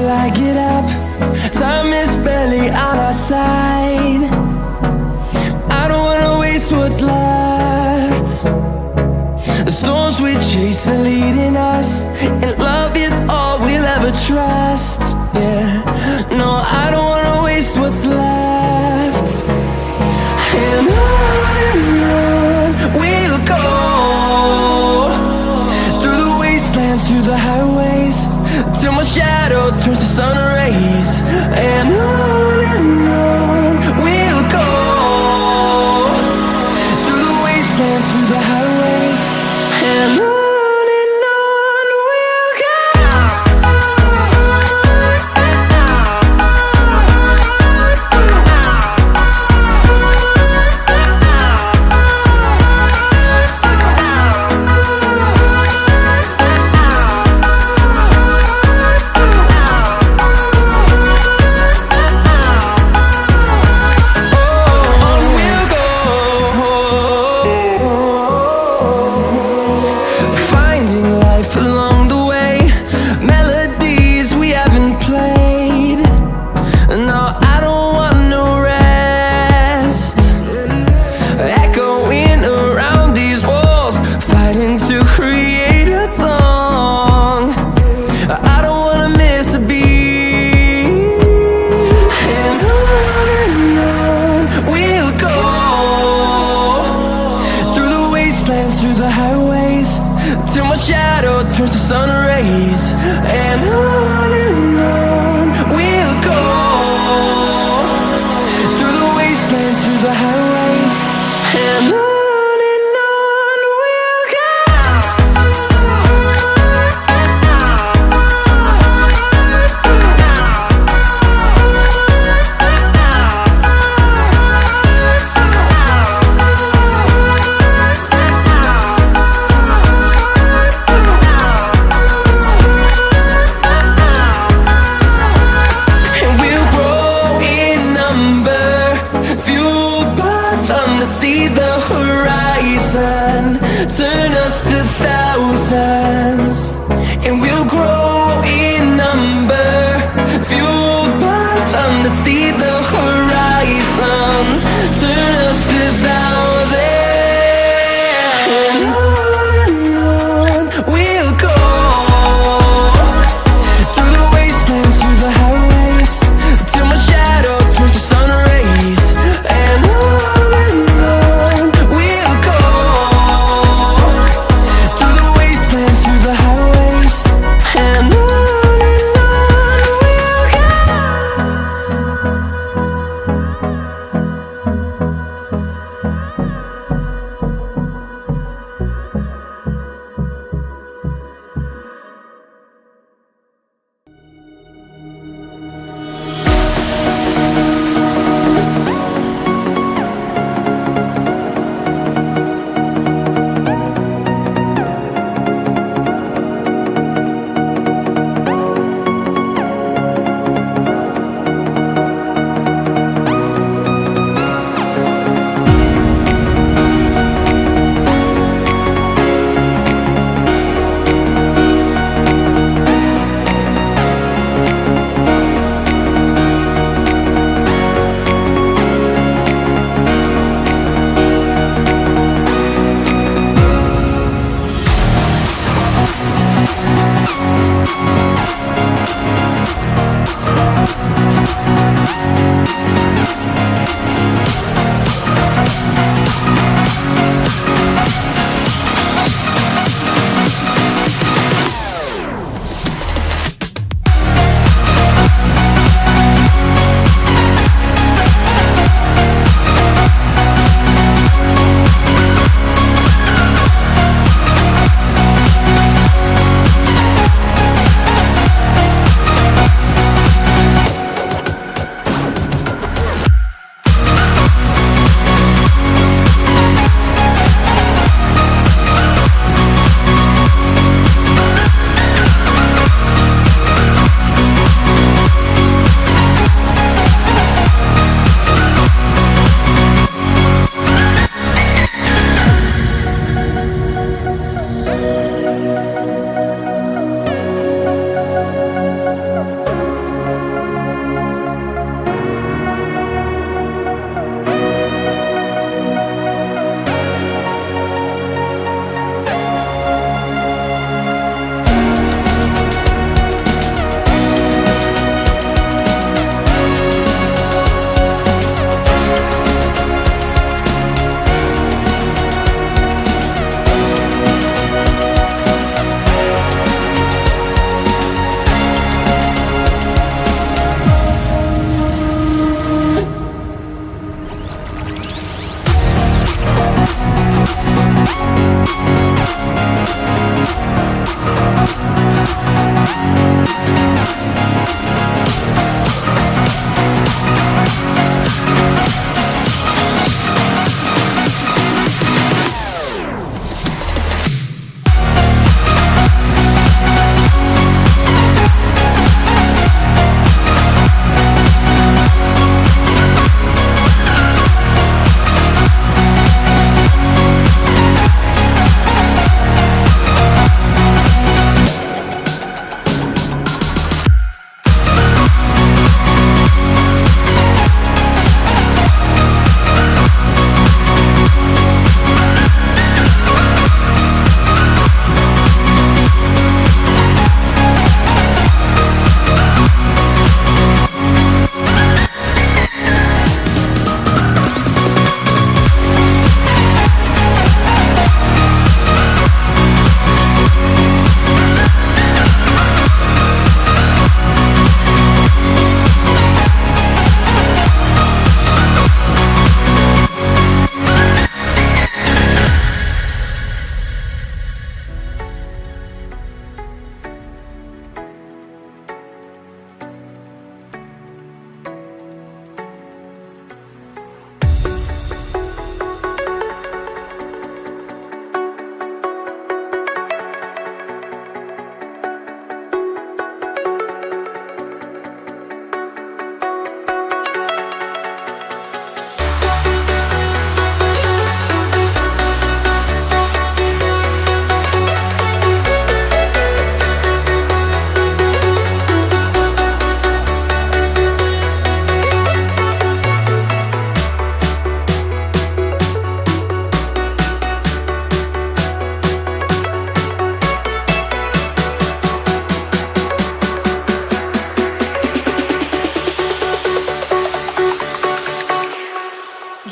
till I get up. Time is barely on our side. I don't wanna waste what's left. The storms we chase are leading us, and love is all we'll ever trust. Yeah, no, I don't wanna waste what's left. And on we'll go, through the wastelands, through the highways, till my shadow turns to sun rays. And on we'll go, through the wastelands, through the highways, and on we'll go. Along the way, melodies we haven't played. No, I don't want no rest. Echoing around these walls, fighting to create a song. I don't wanna miss a beat. And on we'll go, through the wastelands, through the highways, till my shadow turns to sun rays. And on we'll go, through the wastelands, through the highways, and on we'll go. See the horizon turn us to thousands, and we'll grow in number, fueled by them to see the horizon turn us to thousands. And on we'll go, through the wastelands, through the highways, till my shadow turns to sun rays. And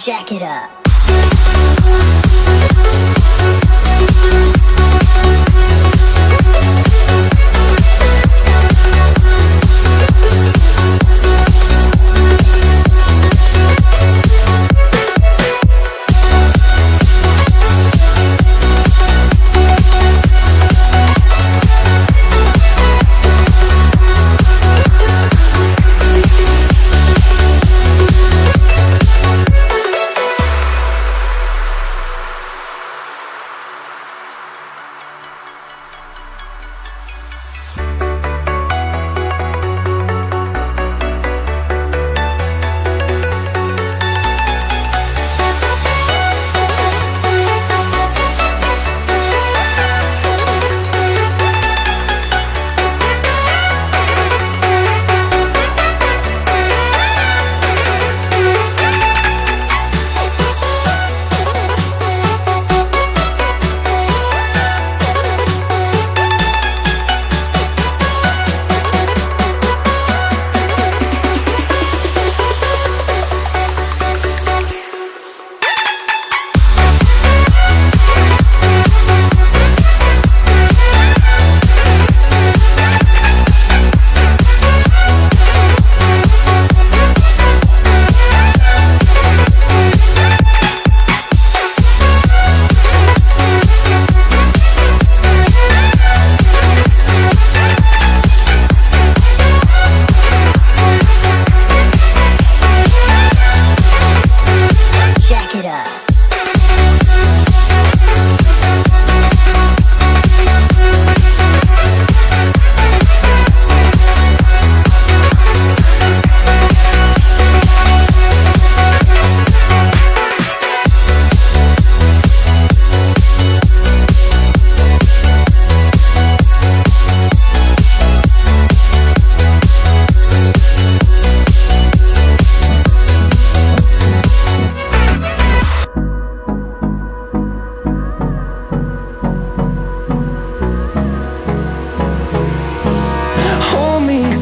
Jack it up.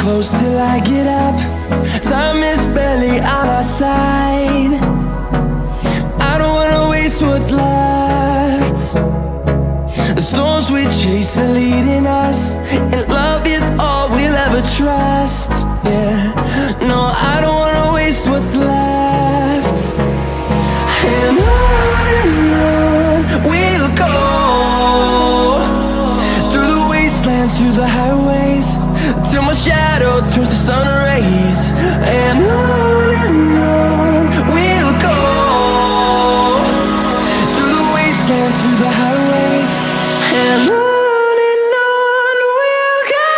Close till I get up. Time is barely on our side. I don't wanna waste what's left. The storms we chase are leading us, and love is all we'll ever trust. Yeah, no, I don't wanna waste what's left. And on we'll go, through the wastelands, through the highways, till my shadow turns to sun rays. And on we'll go, through the wastelands, through the highways, and on we'll go.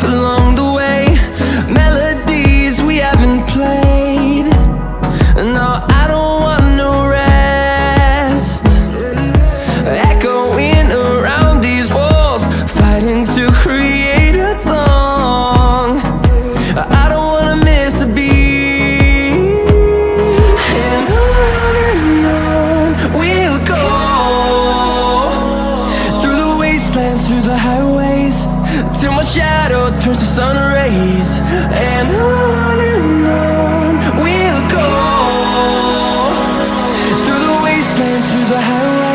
Along the way, melodies we haven't played. No, I don't want no rest. Echoing around these walls, fighting to create a song. I don't wanna miss a beat. And on we'll go, through the wastelands, through the highways, till my shadow turns to sun rays. And on we'll go, through the wastelands, through the highways.